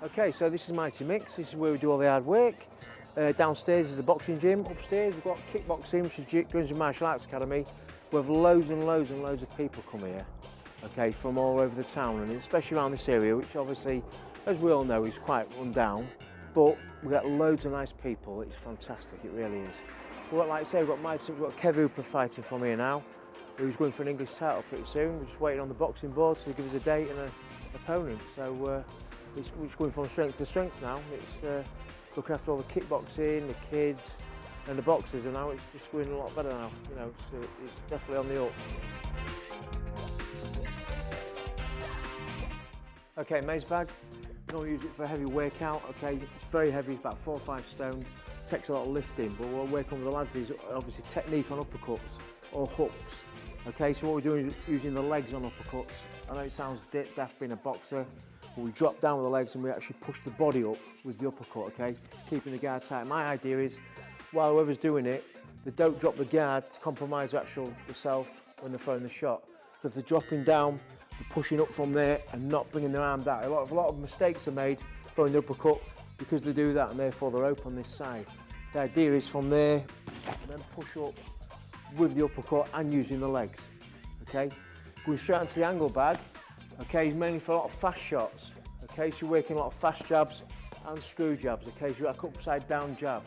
Okay, so this is Mighty Mick's. This is where we do all the hard work. Downstairs is the boxing gym. Upstairs we've got kickboxing, which is Lincolnshire Martial Arts Academy. We have loads and loads and loads of people come here, okay, from all over the town, and especially around this area, which obviously, as we all know, is quite run down. But we get loads of nice people. It's fantastic, it really is. But like I say, we've got Kev Hooper fighting from here now, who's going for an English title pretty soon. We're just waiting on the boxing board to give us a date and an opponent. So we're just going from strength to strength now. It's looking after all the kickboxing, the kids, and the boxers, and now it's just going a lot better now. You know, so it's definitely on the up. Okay, maze bag. You don't use it for a heavy workout. Okay, it's very heavy. It's about 4 or 5 stone. Takes a lot of lifting, but what we're working with the lads is obviously technique on uppercuts or hooks. Okay, so what we're doing is using the legs on uppercuts. I know it sounds daft being a boxer, but we drop down with the legs and we actually push the body up with the uppercut, okay? Keeping the guard tight. My idea is, while whoever's doing it, they don't drop the guard to compromise the self when they're throwing the shot. Because they're dropping down, they're pushing up from there and not bringing their arm down. A lot of mistakes are made throwing the uppercut because they do that and therefore they're open on this side. The idea is from there, and then push up with the uppercut and using the legs, okay? Going straight onto the angle bag, okay, is mainly for a lot of fast shots, okay? So you're working a lot of fast jabs and screw jabs, okay? So you're like upside down jab,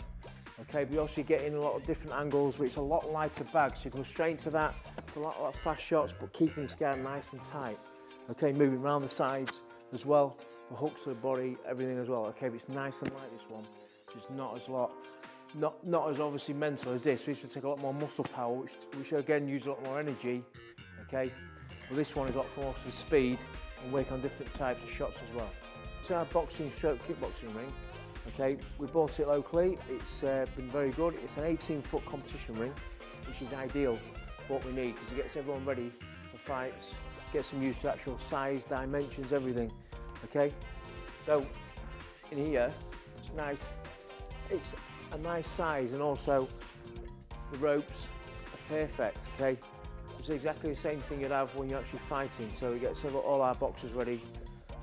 okay? But you also get in a lot of different angles, but it's a lot lighter bag, so you can go straight into that. It's a lot of fast shots, but keeping this guard nice and tight, okay? Moving around the sides as well, for hooks to the body, everything as well, okay? But it's nice and light, this one. It's not as obviously mental as this. This would take a lot more muscle power, which again use a lot more energy, okay? But this one has got more speed and work on different types of shots as well. It's our boxing stroke kickboxing ring, okay? We bought it locally. It's been very good. It's an 18-foot competition ring, which is ideal for what we need because it gets everyone ready for fights, gets them used to actual size, dimensions, everything, okay? So in here, it's nice. It's a nice size, and also the ropes are perfect, okay? It's exactly the same thing you'd have when you're actually fighting, so it gets all our boxers ready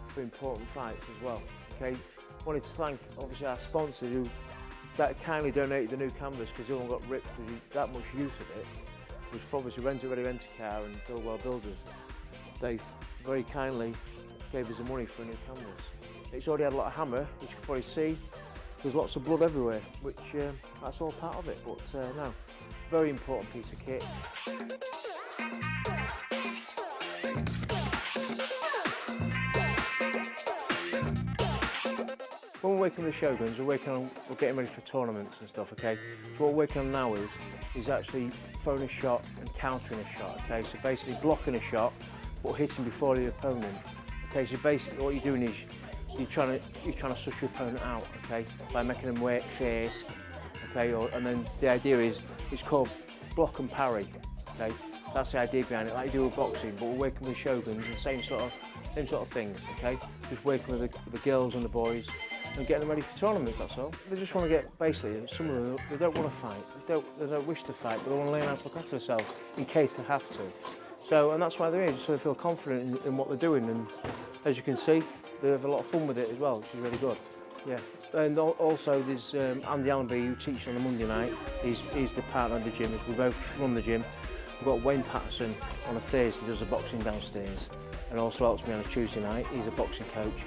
for important fights as well, okay? Wanted to thank obviously our sponsors who kindly donated the new canvas because they all got ripped because that much use of it. We've obviously Rent a Car and Buildwell Builders. They very kindly gave us the money for a new canvas. It's already had a lot of hammer, which you can probably see. There's lots of blood everywhere, which that's all part of it, but no, very important piece of kit. When we're working with the Shoguns, we're getting ready for tournaments and stuff, okay? So what we're working on now is actually throwing a shot and countering a shot, okay? So basically blocking a shot, but hitting before the opponent. Okay, so basically what you're doing is you're trying to suss your opponent out, okay, by making them work first, okay, and then the idea is it's called block and parry, okay. That's the idea behind it, like you do with boxing, but we're working with Shoguns and same sort of things, okay. Just working with the girls and the boys and getting them ready for tournaments. That's all. They just want to get basically some of them. They don't want to fight. They don't wish to fight, but they want to learn how to look after themselves in case they have to. So, and that's why they're here, just so they feel confident in what they're doing. And as you can see, they have a lot of fun with it as well, which is really good. Yeah. And also there's Andy Allenby, who teaches on a Monday night. He's the partner of the gym. We both run the gym. We've got Wayne Patterson on a Thursday, does the boxing downstairs, and also helps me on a Tuesday night. He's a boxing coach.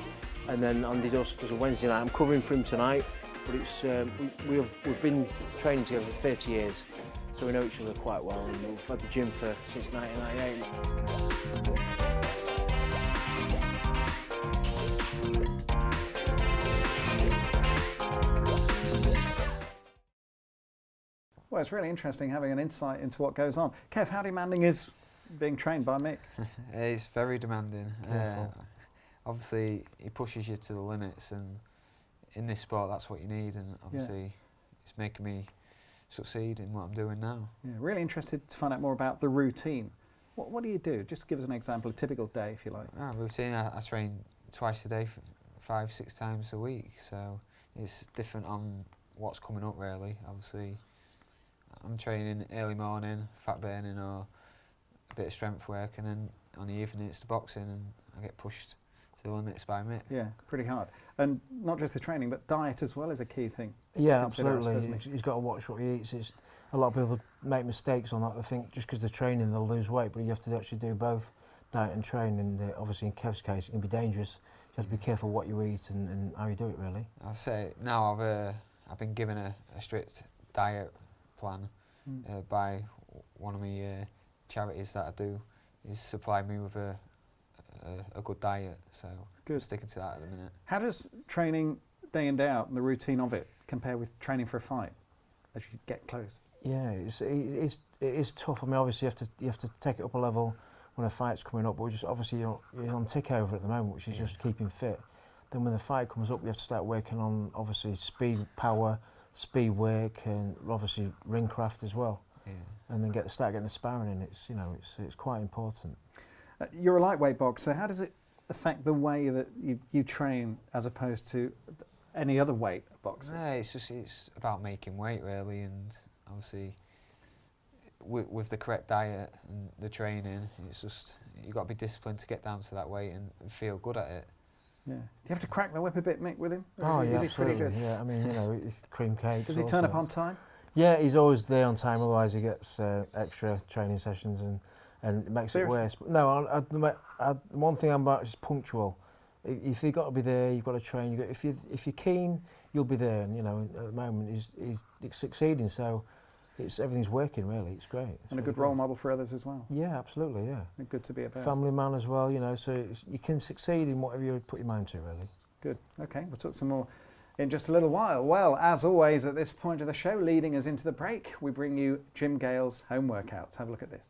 And then Andy does a Wednesday night. I'm covering for him tonight, but it's we've been training together for 30 years, so we know each other quite well, and we've had the gym since 1998. Well, it's really interesting having an insight into what goes on. Kev, how demanding is being trained by Mick? It's very demanding. Obviously, he pushes you to the limits, and in this sport, that's what you need. And obviously, it's making me succeed in what I'm doing now. Yeah, really interested to find out more about the routine. What do you do? Just give us an example, a typical day, if you like. Routine, I train twice a day, 5-6 times a week. So it's different on what's coming up, really. Obviously, I'm training early morning, fat burning or a bit of strength work, and then on the evening it's the boxing, and I get pushed to the limits by Mick. Yeah, pretty hard. And not just the training, but diet as well is a key thing. Yeah, absolutely. He's got to watch what he eats. A lot of people make mistakes on that. They think just because they're training they'll lose weight, but you have to actually do both diet and training. And obviously in Kev's case it can be dangerous. You have to be careful what you eat and how you do it, really. I'll say now I've been given a strict diet plan by one of my charities that I do. Is supply me with a good diet, so I'm sticking to that at the minute. How does training day in day out and the routine of it compare with training for a fight as you get close? Yeah, it is tough. I mean, obviously you have to take it up a level when a fight's coming up, but just obviously you're on tick over at the moment, which is just keeping fit. Then when the fight comes up, you have to start working on obviously speed, power, speed work, and obviously ring craft as well. Yeah. And then start getting the sparring in. It's quite important. You're a lightweight boxer. How does it affect the way that you train as opposed to any other weight boxer? No, it's about making weight really, and obviously with the correct diet and the training, it's just you've got to be disciplined to get down to that weight and feel good at it. Yeah. Do you have to crack the whip a bit, Mick, with him? Is he pretty good? Yeah, I mean, it's cream cake. Does he turn up on time? Yeah, he's always there on time. Otherwise, he gets extra training sessions and it makes it worse. But no, one thing I'm about is punctual. If you've got to be there, you've got to train. If you're keen, you'll be there. And at the moment, he's succeeding. So everything's working really. It's great. And a good role model for others as well. Yeah, absolutely. Yeah. Good to be about. Family man as well. So you can succeed in whatever you put your mind to. Really. Good. Okay, we'll talk some more in just a little while. Well, as always at this point of the show, leading us into the break, we bring you Jim Gale's home workouts. Have a look at this.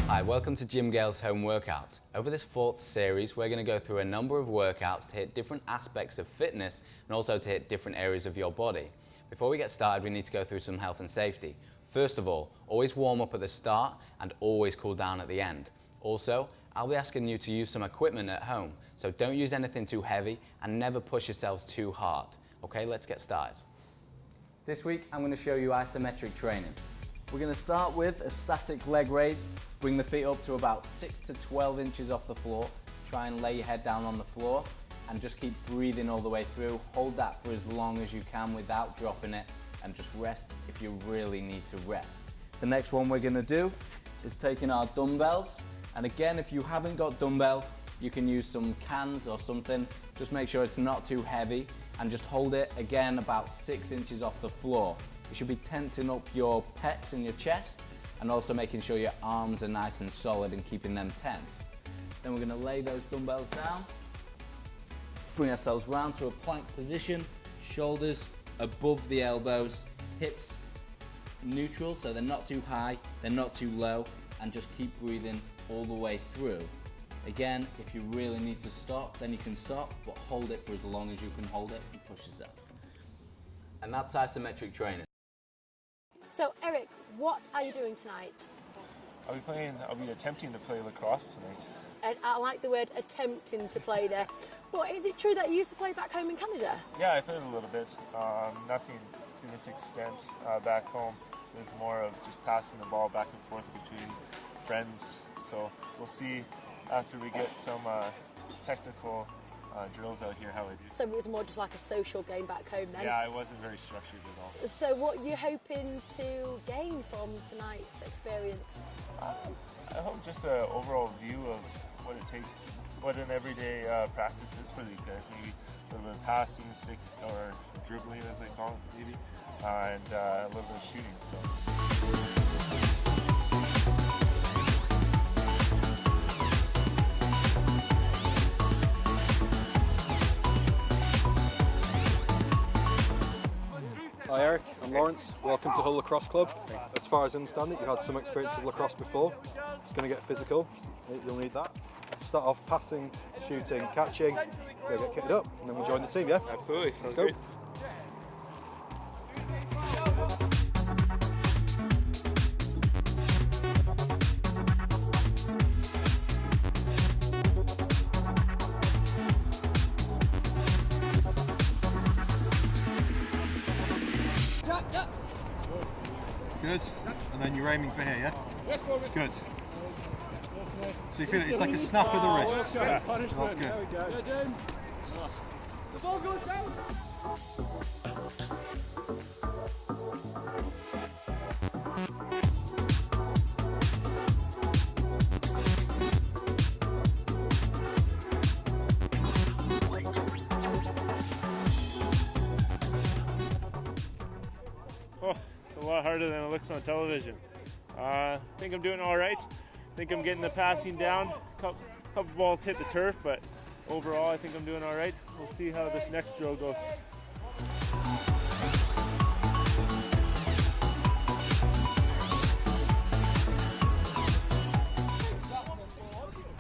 Hi, welcome to Jim Gale's home workouts. Over this 4th series, we're going to go through a number of workouts to hit different aspects of fitness and also to hit different areas of your body. Before we get started, we need to go through some health and safety. First of all, always warm up at the start and always cool down at the end. Also, I'll be asking you to use some equipment at home, so don't use anything too heavy and never push yourselves too hard. Okay, let's get started. This week, I'm going to show you isometric training. We're going to start with a static leg raise. Bring the feet up to about 6 to 12 inches off the floor. Try and lay your head down on the floor and just keep breathing all the way through. Hold that for as long as you can without dropping it, and just rest if you really need to rest. The next one we're going to do is taking our dumbbells. And again, if you haven't got dumbbells, you can use some cans or something. Just make sure it's not too heavy and just hold it again about 6 inches off the floor. You should be tensing up your pecs and your chest and also making sure your arms are nice and solid and keeping them tensed. Then we're going to lay those dumbbells down, bring ourselves round to a plank position, shoulders above the elbows, hips neutral so they're not too high, they're not too low, and just keep breathing all the way through. Again, if you really need to stop, then you can stop, but hold it for as long as you can hold it and push yourself. And that's isometric training. So, Eric, what are you doing tonight? I'll be attempting to play lacrosse tonight. And I like the word attempting to play there. But is it true that you used to play back home in Canada? Yeah, I played a little bit. Nothing to this extent back home. It was more of just passing the ball back and forth between friends. So we'll see after we get some technical drills out here how I do. So it was more just like a social game back home then? Yeah, it wasn't very structured at all. So what are you hoping to gain from tonight's experience? I hope just an overall view of what it takes, what an everyday practice is for these guys. Maybe a little bit of passing, stick, or dribbling as they call it maybe, and a little bit of shooting. So. Hi Eric, I'm Lawrence. Welcome to Hull Lacrosse Club. As far as I understand it, you've had some experience of lacrosse before. It's going to get physical. You'll need that. Start off passing, shooting, catching. Go get kitted up, and then we'll join the team. Yeah. Absolutely. Let's go. Good. And then you're aiming for here, yeah? Good. So you feel it's like a snap of the wrist. Yeah. That's good. The ball goes down. Oh, it's a lot harder than it looks on television. I think I'm doing all right. I think I'm getting the passing down. Couple balls hit the turf, but overall I think I'm doing all right. We'll see how this next drill goes.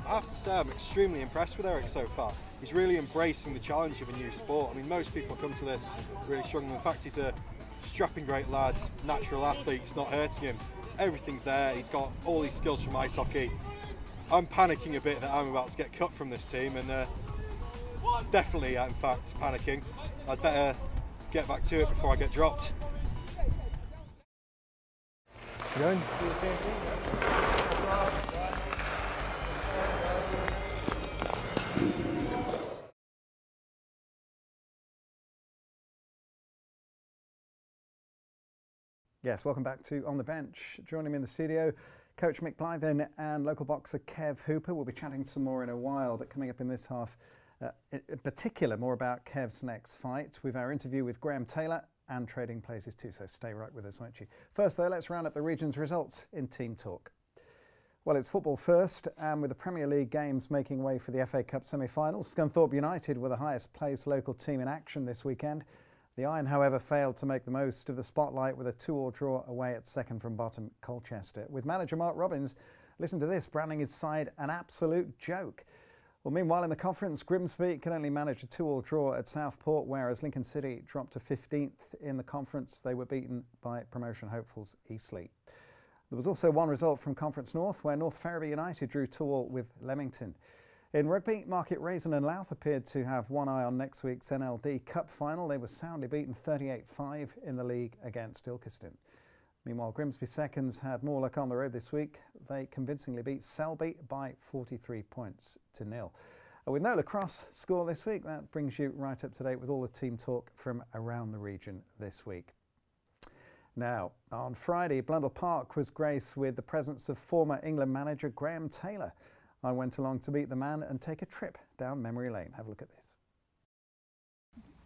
I have to say I'm extremely impressed with Eric so far. He's really embracing the challenge of a new sport. I mean, most people come to this really struggling. In fact, he's a strapping great lad, natural athlete, it's not hurting him. Everything's there, he's got all these skills from ice hockey. I'm panicking a bit that I'm about to get cut from this team, and definitely, in fact, panicking. I'd better get back to it before I get dropped. You going? Do the same thing? Yes, welcome back to On the Bench. Joining me in the studio, Coach Mick Blythin and local boxer Kev Hooper. We'll be chatting some more in a while, but coming up in this half, in particular, more about Kev's next fight with our interview with Graham Taylor and trading places too, so stay right with us, won't you? First though, let's round up the region's results in team talk. Well, it's football first, and with the Premier League games making way for the FA Cup semi-finals, Scunthorpe United were the highest placed local team in action this weekend. The Iron, however, failed to make the most of the spotlight with a 2-2 draw away at second from bottom Colchester. With manager Mark Robbins, listen to this, branding his side an absolute joke. Well, meanwhile, in the conference, Grimsby can only manage a 2-2 draw at Southport, whereas Lincoln City dropped to 15th in the conference. They were beaten by promotion hopefuls Eastleigh. There was also one result from Conference North, where North Ferriby United drew 2-2 with Leamington. In rugby, Market Raisin and Louth appeared to have one eye on next week's NLD Cup final. They were soundly beaten 38-5 in the league against Ilkeston. Meanwhile, Grimsby Seconds had more luck on the road this week. They convincingly beat Selby by 43 points to 0. With no lacrosse score this week, that brings you right up to date with all the team talk from around the region this week. Now, on Friday, Blundell Park was graced with the presence of former England manager Graham Taylor. I went along to meet the man and take a trip down memory lane. Have a look at this.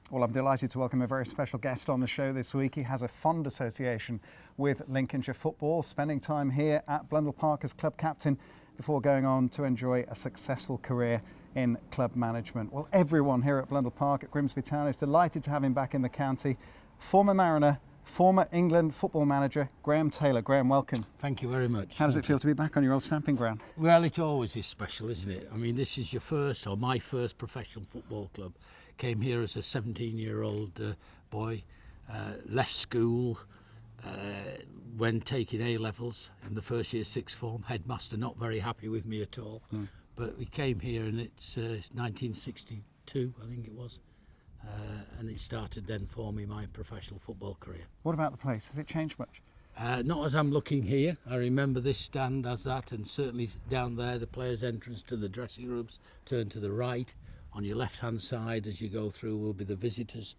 Well, I'm delighted to welcome a very special guest on the show this week. He has a fond association with Lincolnshire football, spending time here at Blundell Park as club captain before going on to enjoy a successful career in club management. Well, everyone here at Blundell Park at Grimsby Town is delighted to have him back in the county. Former Mariner, former England football manager Graham Taylor. Graham, welcome. Thank you very much. How does it feel to be back on your old stamping ground? Well, it always is special, isn't it? I mean, this is your first, or my first professional football club. Came here as a 17-year-old boy, left school when taking A-levels in the first year sixth form. Headmaster not very happy with me at all. But we came here and it's 1962, I think it was. And it started then for me my professional football career. What about the place? Has it changed much? Not as I'm looking here. I remember this stand as that, and certainly down there the players' entrance to the dressing rooms. Turn to the right. On your left-hand side as you go through will be the visitors'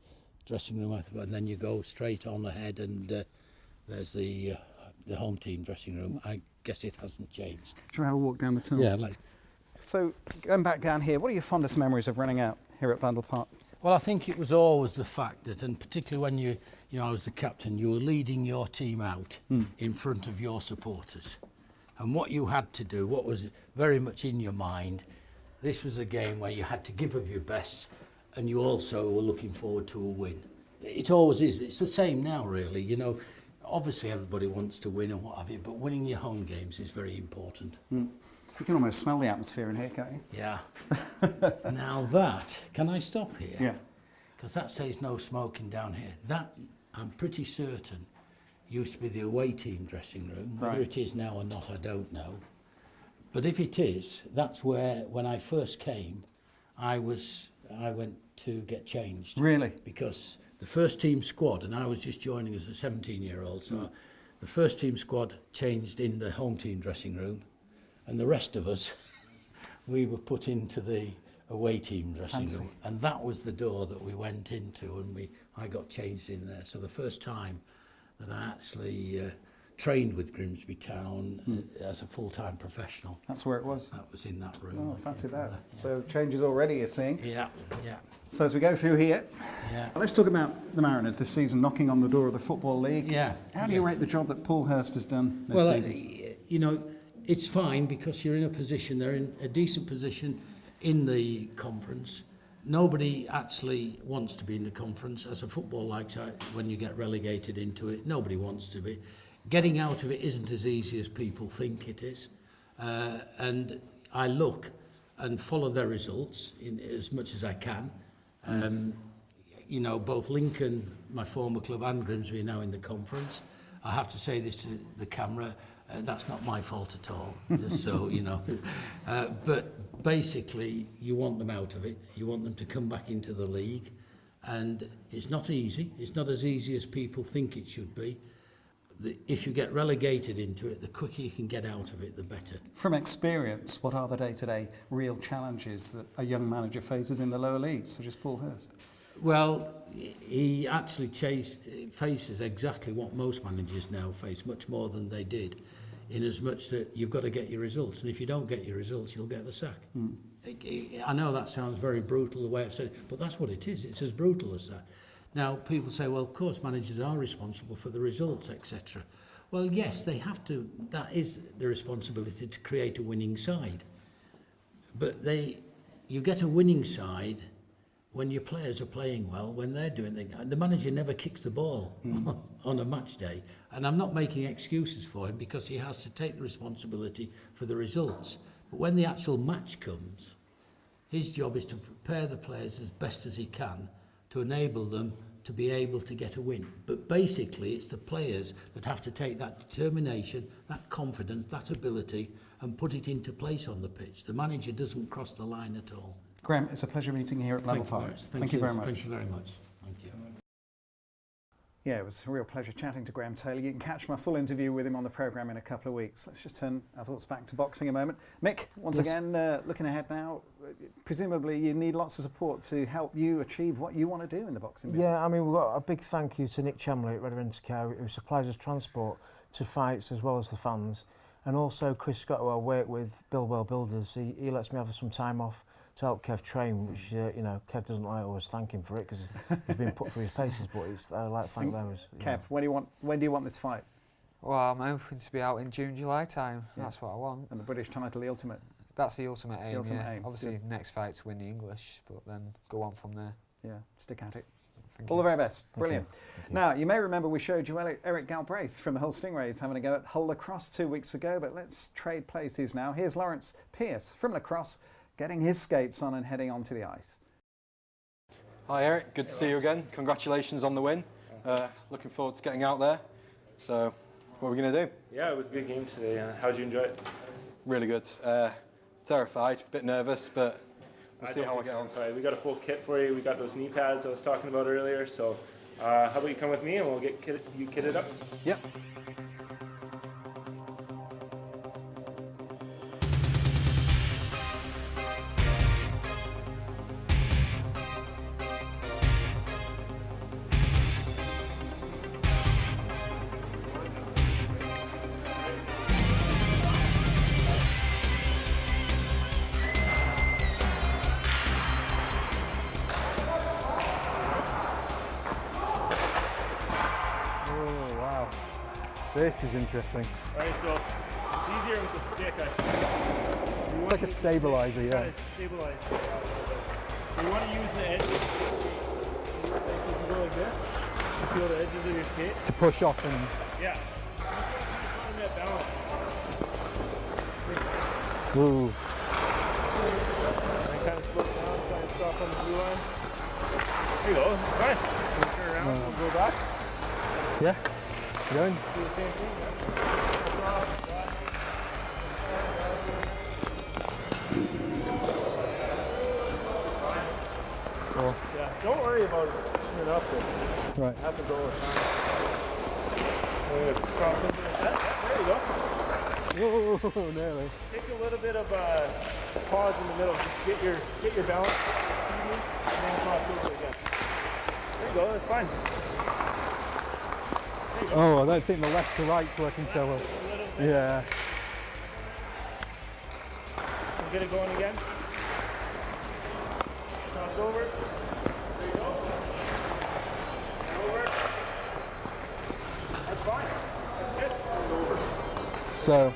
dressing room, and then you go straight on ahead and there's the home team dressing room. I guess it hasn't changed. Should we have a walk down the tunnel? Yeah, like. So, going back down here, what are your fondest memories of running out here at Blundell Park? Well, I think it was always the fact that, and particularly when you know, I was the captain, you were leading your team out in front of your supporters. And what you had to do, what was very much in your mind, this was a game where you had to give of your best, and you also were looking forward to a win. It always is. It's the same now, really. You know, obviously everybody wants to win and what have you, but winning your home games is very important. You can almost smell the atmosphere in here, can't you? Yeah. Now that, can I stop here? Yeah. Because that says no smoking down here. That, I'm pretty certain, used to be the away team dressing room. Whether it is now or not, I don't know. But if it is, that's where, when I first came, I went to get changed. Really? Because the first team squad, and I was just joining as a 17-year-old, so the first team squad changed in the home team dressing room, and the rest of us, we were put into the away team dressing room, and that was the door that we went into, and I got changed in there. So the first time that I actually trained with Grimsby Town as a full-time professional. That's where it was? That was in that room. Oh, fancy that. Yeah. So changes already, you're seeing? Yeah, yeah. So as we go through here, yeah. Let's talk about the Mariners this season, knocking on the door of the Football League. Yeah. How do you rate the job that Paul Hurst has done this season? You know, it's fine because you're in a position, they're in a decent position in the conference. Nobody actually wants to be in the conference. As a football like when you get relegated into it, nobody wants to be. Getting out of it isn't as easy as people think it is. And I look and follow their results in as much as I can. You know, both Lincoln, my former club, and Grimsby are now in the conference. I have to say this to the camera, that's not my fault at all. So, you know, but basically you want them out of it. You want them to come back into the league. And it's not easy. It's not as easy as people think it should be. If you get relegated into it, the quicker you can get out of it, the better. From experience, what are the day-to-day real challenges that a young manager faces in the lower leagues, such as Paul Hurst? Well, he actually faces exactly what most managers now face, much more than they did, in as much that you've got to get your results, and if you don't get your results, you'll get the sack. I know that sounds very brutal the way I've said it, but that's what it is. It's as brutal as that. Now, people say, well, of course, managers are responsible for the results, etc. Well, yes, they have to. That is the responsibility to create a winning side. But you get a winning side when your players are playing well, when they're doing things. The manager never kicks the ball on a match day. And I'm not making excuses for him because he has to take the responsibility for the results. But when the actual match comes, his job is to prepare the players as best as he can to enable them to be able to get a win. But basically, it's the players that have to take that determination, that confidence, that ability, and put it into place on the pitch. The manager doesn't cross the line at all. Graham, it's a pleasure meeting you here at Level Park. Thank you very much. Thank you very much. Thank you. Yeah, it was a real pleasure chatting to Graham Taylor. You can catch my full interview with him on the programme in a couple of weeks. Let's just turn our thoughts back to boxing a moment. Mick, once again, looking ahead now, presumably you need lots of support to help you achieve what you want to do in the boxing business. Yeah, I mean, we've got a big thank you to Nick Chamley at Red Rent Care, who supplies us transport to fights as well as the fans. And also Chris Scott, who I work with, Bilwell Builders. He lets me have some time off to help Kev train, which, you know, Kev doesn't like always thank him for it because he's been put through his paces, but I like to thank them. Kev, when do you want this fight? Well, I'm hoping to be out in June, July time. Yeah. That's what I want. And the British title, the ultimate? That's the ultimate aim, aim. Obviously, next fight to win the English, but then go on from there. Yeah, stick at it. All the very best. Brilliant. Now, you may remember we showed you Eric Galbraith from the Hull Stingrays having a go at Hull Lacrosse 2 weeks ago, but let's trade places now. Here's Lawrence Pearce from Lacrosse, getting his skates on and heading onto the ice. Hi Eric, good to see you again. Congratulations on the win. Looking forward to getting out there. So, what are we going to do? Yeah, it was a good game today. How'd you enjoy it? Really good. Terrified, a bit nervous, but we'll see how I get on. We got a full kit for you. We got those knee pads I was talking about earlier. So, how about you come with me and we'll get you kitted up? Yep. This is interesting. Alright, so it's easier with the stick. It's like a stabilizer, yeah. Stabilize. You want to use the edge. So you can go like this. You feel the edges of your skate. To push off and... Yeah. Just find that balance. Ooh. And kind of slow it down, try and stop on the blue line. There you go, it's fine. We'll turn around and we'll go back. Yeah. Going. Do the same thing. Cool. Yeah, don't worry about loosen it up. Right. It happens all the time. I'm going to cross over like that. Yeah, there you go. Oh, nearly. Take a little bit of pause in the middle. Just get your balance, and then cross over again. There you go. That's fine. There you go. Oh, I don't think the left to right's working so well. A little bit. Yeah. So get it going again. Cross over. There you go. And over. That's fine. That's good. And over. So,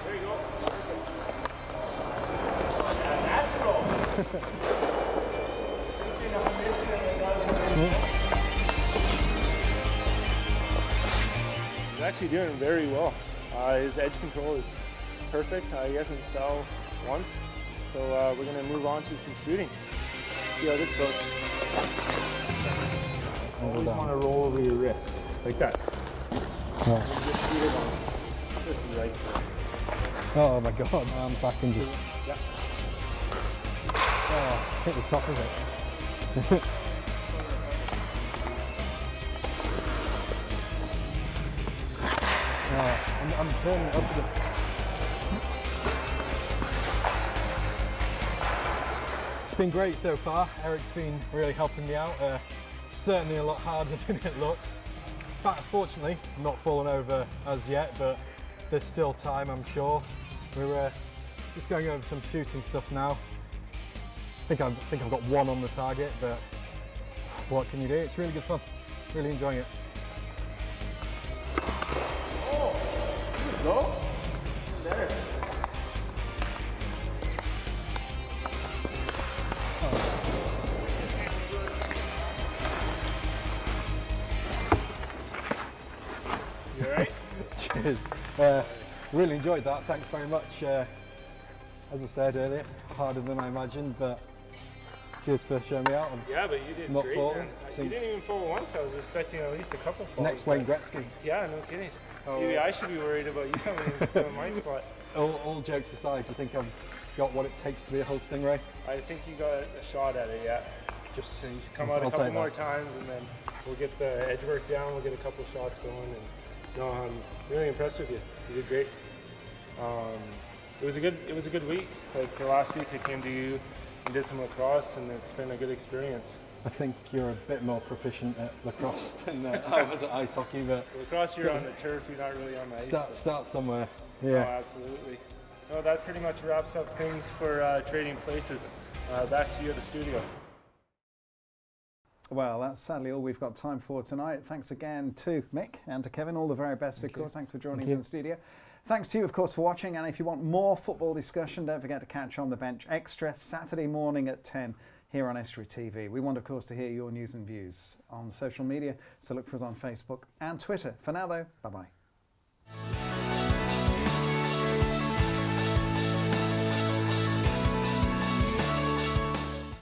There you go. Perfect. Natural. He's actually doing very well. His edge control is perfect. He hasn't fell once. So we're going to move on to some shooting. See how this goes. Always want to roll over your wrist, like that. yeah. Just shoot it on just right there. Oh my God, my arm's back and just Yeah. hit the top of it. I'm turning it up a bit. It's been great so far. Eric's been really helping me out. Certainly a lot harder than it looks. In fact, fortunately, I'm not fallen over as yet, but there's still time, I'm sure. We're just going over some shooting stuff now. I think I've got one on the target, but what can you do? It's really good fun. Really enjoying it. Go. There. You alright? Cheers. Really enjoyed that. Thanks very much. As I said earlier, harder than I imagined, but cheers for showing me out. Yeah, but you did Not great, falling. man. I You think didn't even fall once. I was expecting at least a couple falls. next Wayne Gretzky. Yeah, no kidding. Maybe I should be worried about you coming in and stealing my spot. All jokes aside, do you think I've got what it takes to be a Hull Stingray? I think you got a shot at it, yeah. Just So you should come I'll out a couple take more that. times, and then we'll get the edge work down. We'll get a couple shots going, and no, I'm really impressed with you. You did great. It was a good week. Like the last week, I came to you and did some lacrosse, and it's been a good experience. I think you're a bit more proficient at lacrosse than I was at ice hockey, but Lacrosse, you're on the turf. You're not really on the ice. start somewhere. Oh, absolutely. No, that pretty much wraps up things for trading places. Back to you at the studio. Well, that's sadly all we've got time for tonight. Thanks again to Mick and to Kevin. All the very best, of course. Thanks for joining us in the studio. Thanks to you, of course, for watching. And if you want more football discussion, don't forget to catch On the Bench Extra Saturday morning at 10 here on Estuary TV. We want, of course, to hear your news and views on social media. So look for us on Facebook and Twitter. For now, though, bye-bye.